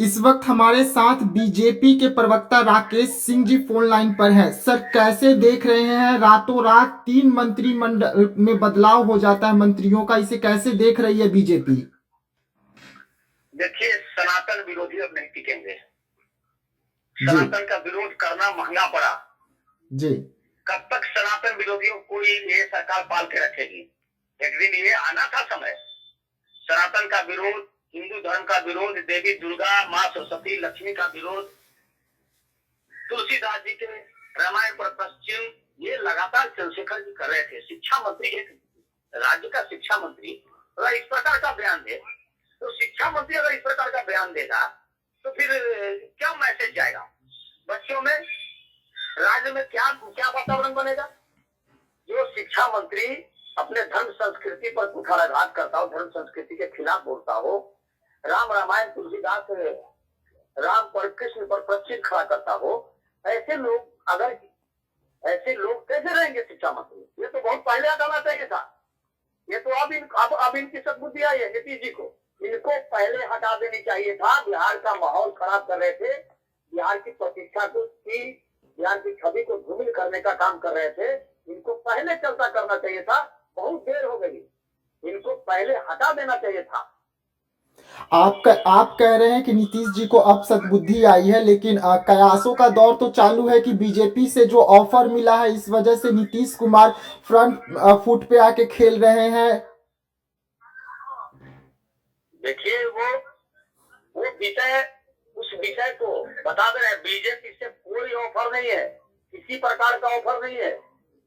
इस वक्त हमारे साथ बीजेपी के प्रवक्ता राकेश सिंह जी फोन लाइन पर हैं। सर, कैसे देख रहे हैं रातों रात 3 मंत्रिमंडल में बदलाव हो जाता है मंत्रियों का, इसे कैसे देख रही है बीजेपी? देखिए, सनातन विरोधी अब नहीं टिकेंगे। जी सनातन का विरोध करना महंगा पड़ा। जी। कब तक सनातन विरोधियों को ये सरकार पाल के रखेगी? एक दिन ये आना था समय। सनातन का विरोध, हिंदू धर्म का विरोध, देवी दुर्गा, माँ सरस्वती, लक्ष्मी का विरोध, तुलसीदास जी के रामायण पर पश्चिम, ये लगातार चंद्रशेखर जी कर रहे थे। शिक्षा मंत्री, एक राज्य का शिक्षा मंत्री अगर इस प्रकार का बयान दे, तो शिक्षा मंत्री अगर इस प्रकार का बयान देगा तो फिर क्या मैसेज जाएगा बच्चों में, राज्य में? क्या क्या वातावरण बनेगा? जो शिक्षा मंत्री अपने धर्म संस्कृति पर कुठाराघात करता हो, धर्म संस्कृति के खिलाफ बोलता हो, राम रामायण तुलसीदास राम पर कृष्ण पर प्रश्चित खड़ा करता हो, ऐसे लोग कैसे रहेंगे शिक्षा मंत्री? ये तो बहुत पहले हटाना चाहिए था। ये तो अब इनकी सद्बुद्धि आई है नीतीश जी को। इनको पहले हटा देनी चाहिए था। बिहार का माहौल खराब कर रहे थे, बिहार की प्रतिष्ठा को, बिहार की छवि को धूमिल करने का काम कर रहे थे। इनको पहले चलता करना चाहिए था। बहुत देर हो गई, इनको पहले हटा देना चाहिए था। आप कह रहे हैं कि नीतीश जी को अब सद्बुद्धि आई है, लेकिन कयासों का दौर तो चालू है कि बीजेपी से जो ऑफर मिला है इस वजह से नीतीश कुमार फ्रंट फुट पे आके खेल रहे हैं। देखिए, वो विषय, उस विषय को बता दे रहे हैं। बीजेपी से कोई ऑफर नहीं है, किसी प्रकार का ऑफर नहीं है।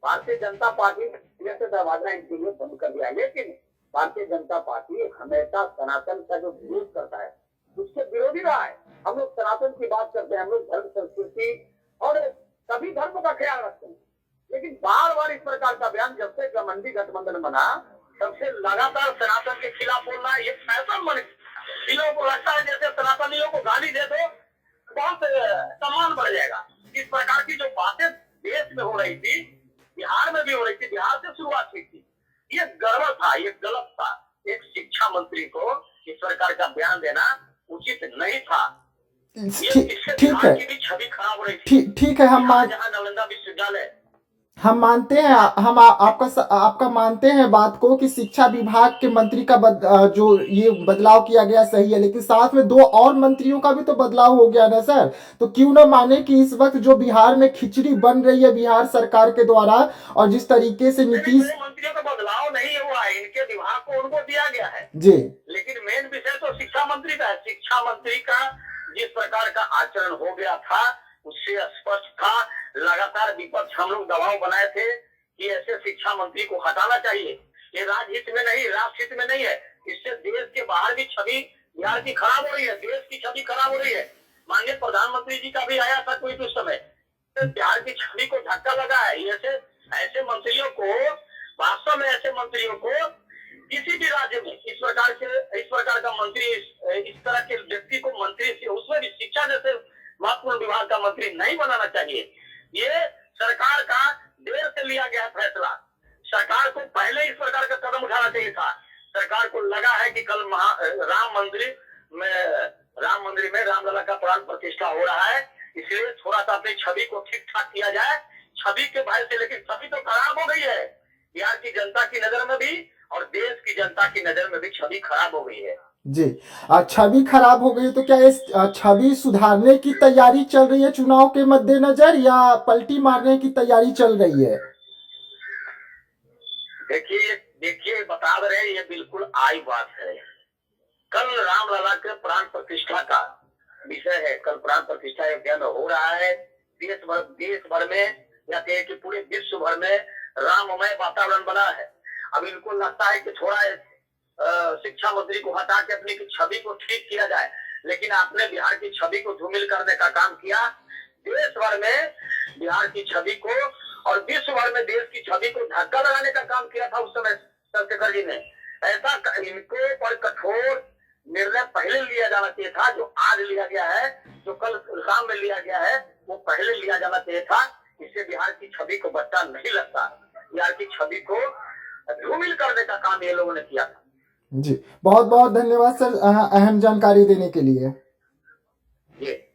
भारतीय जनता पार्टी ने से दरवाजा इनके लिए बंद कर दिया, लेकिन भारतीय जनता पार्टी हमेशा सनातन का जो विरोध करता है उसके विरोधी रहा है। हम लोग सनातन की बात करते हैं, हम लोग धर्म संस्कृति और सभी धर्मों का ख्याल रखते हैं, लेकिन बार बार इस प्रकार का बयान जब से गठबंधन गठबंधन बना तब से लगातार सनातन के खिलाफ बोलना ये फैशन बन गया। इन लोगों को लगता है जैसे सनातनियों को गाली दे दो बहुत सम्मान बढ़ जाएगा। इस प्रकार की जो बातें देश में हो रही थी, बिहार में भी हो रही थी, बिहार से शुरुआत हुई थी, ये गड़बड़ था, ये गलत था। एक शिक्षा मंत्री को इस प्रकार का बयान देना उचित नहीं था। इससे ठीक है, बिहार की भी छवि खराब हो रही थी। ठीक है। जहाँ नालंदा विश्वविद्यालय, हम मानते हैं, आपका मानते हैं बात को कि शिक्षा विभाग के मंत्री का जो ये बदलाव किया गया सही है, लेकिन साथ में 2 और मंत्रियों का भी तो बदलाव हो गया ना सर। तो क्यों ना माने कि इस वक्त जो बिहार में खिचड़ी बन रही है बिहार सरकार के द्वारा, और जिस तरीके से नीतीश मंत्रियों का बदलाव नहीं हुआ है, इनके विभाग को उनको दिया गया है जी, लेकिन मेन विषय तो शिक्षा मंत्री का है। शिक्षा मंत्री का जिस प्रकार का आचरण हो गया था उससे स्पष्ट था। लगातार विपक्ष, हम लोग दबाव बनाए थे कि ऐसे शिक्षा मंत्री को हटाना चाहिए। ये राजहित में नहीं, राष्ट्र हित में नहीं है। इससे देश के बाहर भी छवि बिहार की खराब हो रही है, देश की छवि खराब हो रही है। माननीय प्रधानमंत्री जी का भी आया था ट्वीट उस समय, बिहार की छवि को धक्का लगा है। ऐसे मंत्रियों को, वास्तव में ऐसे मंत्रियों को किसी भी राज्य में इस प्रकार का मंत्री, इस तरह के व्यक्ति को मंत्री, उसमें भी शिक्षा जैसे महत्वपूर्ण विभाग का मंत्री नहीं बनाना चाहिए। ये सरकार का देर से लिया गया फैसला। सरकार को पहले इस प्रकार का कदम उठाना चाहिए था। सरकार को लगा है कि कल राम मंदिर में रामलला का प्राण प्रतिष्ठा हो रहा है, इसलिए थोड़ा सा अपनी छवि को ठीक ठाक किया जाए, छवि के भय से। लेकिन छवि तो खराब हो गई है बिहार की जनता की नजर में भी और देश की जनता की नजर में भी छवि खराब हो गई है जी। छवि खराब हो गई, तो क्या इस छवि सुधारने की तैयारी चल रही है चुनाव के मद्देनजर, या पलटी मारने की तैयारी चल रही है? देखिए बता रहे हैं, ये बिल्कुल आई बात है। कल रामलला के प्राण प्रतिष्ठा का विषय है। कल प्राण प्रतिष्ठा अयोध्या में हो रहा है। देश भर में, या कहे कि पूरे विश्व भर में राममय वातावरण बना है। अब इनको लगता है कि थोड़ा शिक्षा मंत्री को हटा के अपनी छवि को ठीक किया जाए, लेकिन आपने बिहार की छवि को धूमिल करने का काम किया। देश भर में बिहार की छवि को और विश्व भर में देश की छवि को धक्का लगाने का काम किया था उस समय चंद्रशेखर जी ने। ऐसा इनको पर कठोर निर्णय पहले लिया जाना चाहिए था। जो आज लिया गया है, जो कल शाम में लिया गया है, वो पहले लिया जाना चाहिए था। इससे बिहार की छवि को बच्चा नहीं लगता। बिहार की छवि को धूमिल करने का काम ये लोगों ने किया था। जी, बहुत बहुत धन्यवाद सर अहम जानकारी देने के लिए। जी